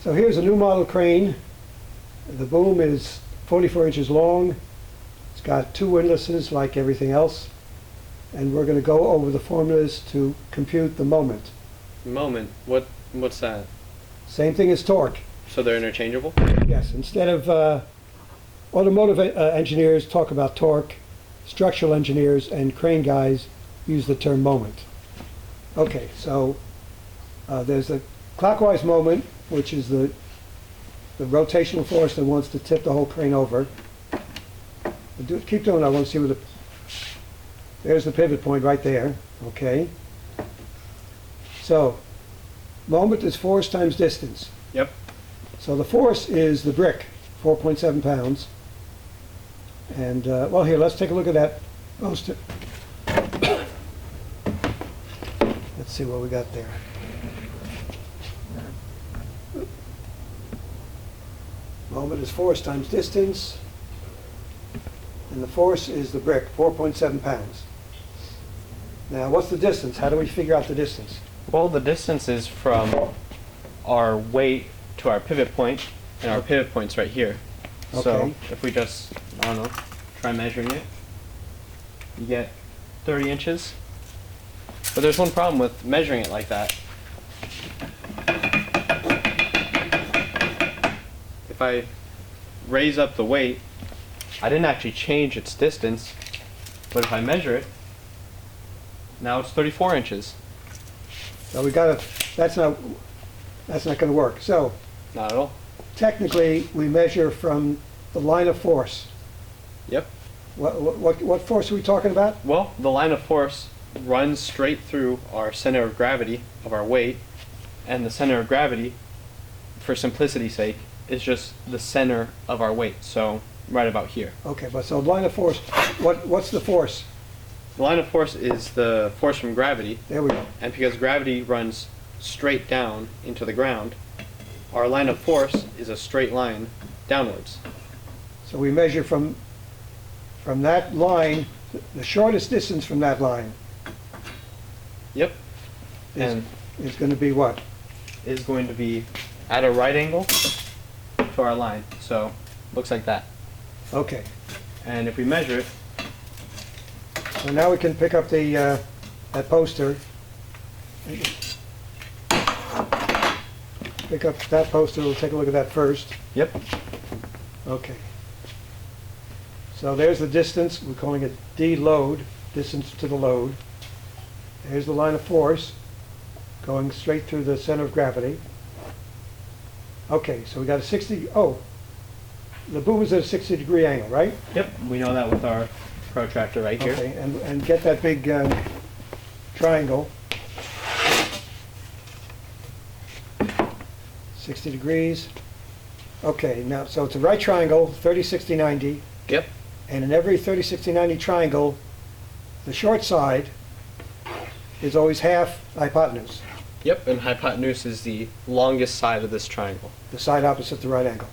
So here's a new model crane. The boom is 44 inches long. It's got two windlasses like everything else. And we're going to go over the formulas to compute the moment. Moment? What's that? Same thing as torque. So they're interchangeable? Yes, instead of automotive engineers talk about torque, structural engineers and crane guys use the term moment. Okay, so there's a clockwise moment, which is the rotational force that wants to tip the whole crane over. Keep doing it, I want to see where there's the pivot point right there, okay. So, moment is force times distance. Yep. So the force is the brick, 4.7 pounds. And, well, here, let's take a look at that poster. Let's see what we got there. Moment is force times distance. And the force is the brick, 4.7 pounds. Now, what's the distance? How do we figure out the distance? Well, the distance is from our weight to our pivot point, and our pivot point's right here. Okay. So if we just, I don't know, try measuring it, you get 30 inches. But there's one problem with measuring it like that. If I raise up the weight, I didn't actually change its distance, but if I measure it, now it's 34 inches. So we got to, that's not going to work. So Not at all. technically, we measure from the line of force. Yep. What force are we talking about? Well, the line of force runs straight through our center of gravity of our weight, and the center of gravity, for simplicity's sake, is just the center of our weight, so right about here. Okay, but so line of force, what's the force? The line of force is the force from gravity, There we go. and because gravity runs straight down into the ground, our line of force is a straight line downwards. So we measure from that line, the shortest distance from that line Yep. is, And is going to be what? is going to be at a right angle to our line, so looks like that. Okay, And if we measure it, so now we can pick up the that poster. Pick up that poster, we'll take a look at that first. yep, Okay. So there's the distance, we're calling it D load, distance to the load. There's the line of force going straight through the center of gravity. Okay, so we got a 60, oh, the boom is at a 60-degree angle, right? yep, we know that with our protractor right here. Okay, and get that big triangle. 60 degrees. Okay, now, so it's a right triangle, 30, 60, 90. Yep. And in every 30, 60, 90 triangle, the short side is always half hypotenuse, Yep, and hypotenuse is the longest side of this triangle. the side opposite the right angle.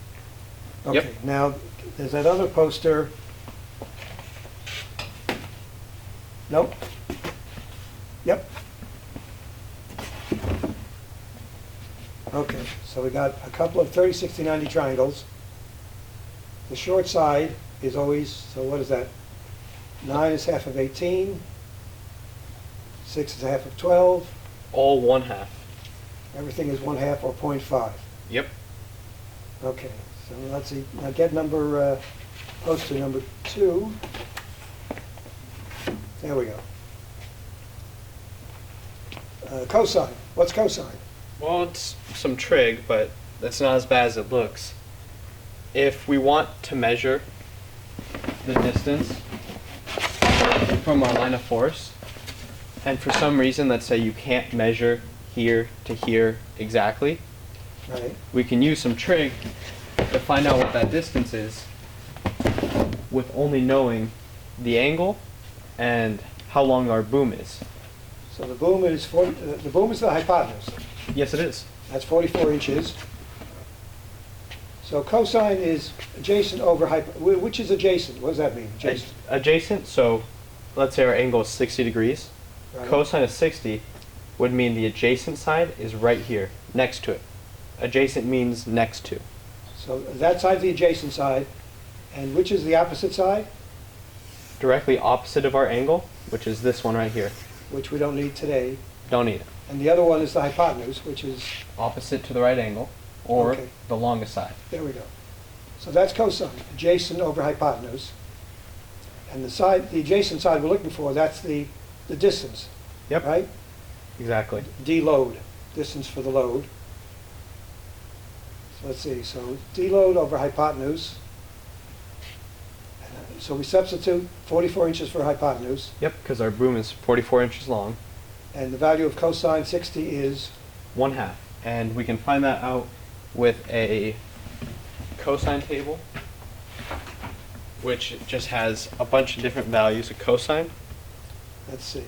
Okay, Yep. now, there's that other poster. Nope. Yep. Okay, so we got a couple of 30, 60, 90 triangles. The short side is always, so what is that? 9 is half of 18. 6 is half of 12. All 1/2. Everything is 1/2 or 0.5. Yep. Okay, so let's see. Now get poster number 2. There we go. Cosine. What's cosine? Well, it's some trig, but that's not as bad as it looks. If we want to measure the distance from our line of force, and for some reason, let's say you can't measure here to here exactly, Right. we can use some trig to find out what that distance is with only knowing the angle and how long our boom is. So the boom is the boom is the hypotenuse. Yes, it is. That's 44 inches. So cosine is adjacent over which is adjacent? What does that mean? Adjacent. Adjacent, so let's say our angle is 60 degrees. Right. Cosine of 60 would mean the adjacent side is right here, next to it. adjacent means next to. So that side's the adjacent side, and which is the opposite side? Directly opposite of our angle, which is this one right here. Which we don't need today. Don't need it. And the other one is the hypotenuse, which is, Opposite to the right angle, or Okay. the longest side. there we go. So that's cosine, adjacent over hypotenuse. And the side, the adjacent side we're looking for, that's the distance, Yep. right? Exactly. D load, distance for the load. So let's see, so D load over hypotenuse. So we substitute 44 inches for hypotenuse, Yep, because our boom is 44 inches long, and the value of cosine 60 is, 1/2. And we can find that out with a cosine table, which just has a bunch of different values of cosine. let's see,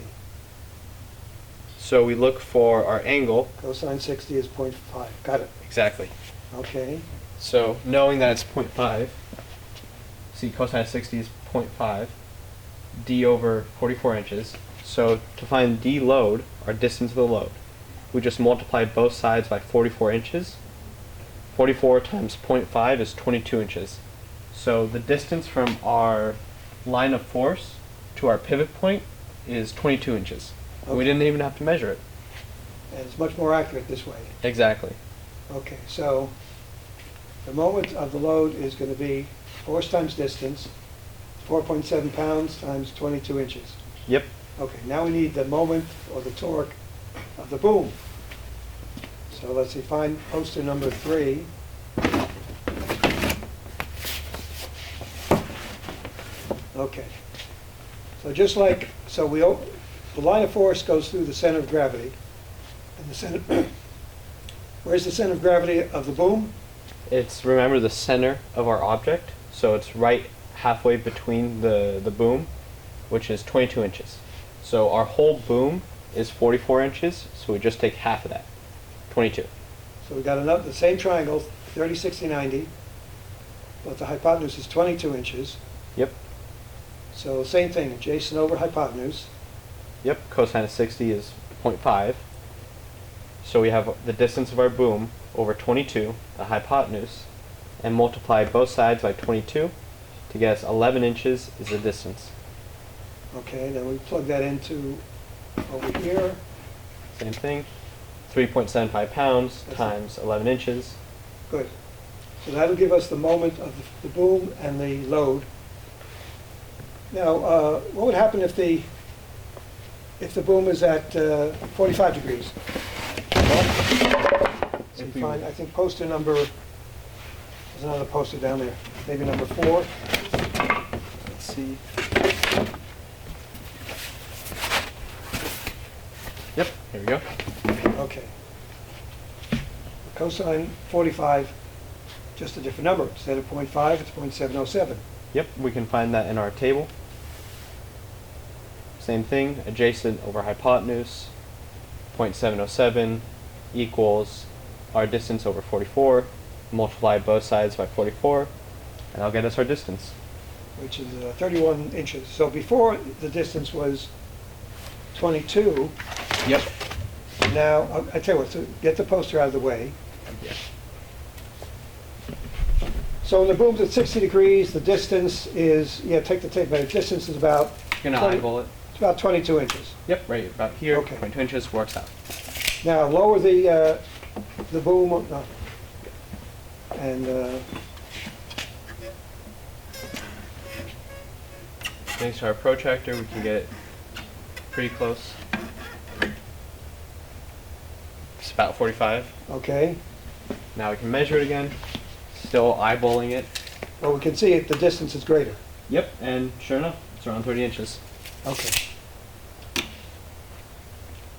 So we look for our angle. cosine 60 is 0.5. Got it. Exactly. Okay. So knowing that it's 0.5, see cosine of 60 is 0.5, d over 44 inches. So to find d load, our distance of the load, we just multiply both sides by 44 inches. 44 times 0.5 is 22 inches. So the distance from our line of force to our pivot point is 22 inches. We Okay. didn't even have to measure it. And it's much more accurate this way. Exactly. Okay, so the moment of the load is going to be force times distance, 4.7 pounds times 22 inches. Yep. Okay, now we need the moment or the torque of the boom. So let's see, find poster number 3. Okay. So just like, so the line of force goes through the center of gravity. And the center, where's the center of gravity of the boom? It's, remember, the center of our object, so it's right halfway between the boom, which is 22 inches. So our whole boom is 44 inches, so we just take half of that, 22. So we got another, the same triangle, 30, 60, 90, but the hypotenuse is 22 inches. Yep. So same thing, adjacent over hypotenuse. Yep, cosine of 60 is 0.5. So we have the distance of our boom over 22, the hypotenuse, and multiply both sides by 22 to get us 11 inches is the distance. Okay, then we plug that into over here. Same thing, 3.75 pounds That's it. times 11 inches. Good. So that'll give us the moment of the boom and the load. Now, what would happen if the boom is at 45 degrees? So If you we- find, I think poster number, there's another poster down there, maybe number 4. Let's see. Yep, here we go. Okay. Cosine 45, just a different number. Instead of 0.5, it's 0.707. Yep, we can find that in our table. Same thing, adjacent over hypotenuse, 0.707 equals our distance over 44, multiply both sides by 44, and that'll get us our distance. Which is 31 inches. So before the distance was 22, Yep. now, I tell you what, so get the poster out of the way. So when the boom's at 60 degrees, the distance is, yeah, take the tape, but the distance is about, You're gonna 20 eyeball it. it's about 22 inches. Yep, right about here, Okay. 22 inches works out. Now, lower the boom, and Thanks to our protractor, we can get it pretty close. It's about 45. okay. Now we can measure it again, still eyeballing it. Well, we can see it, the distance is greater. Yep, and sure enough, it's around 30 inches. Okay.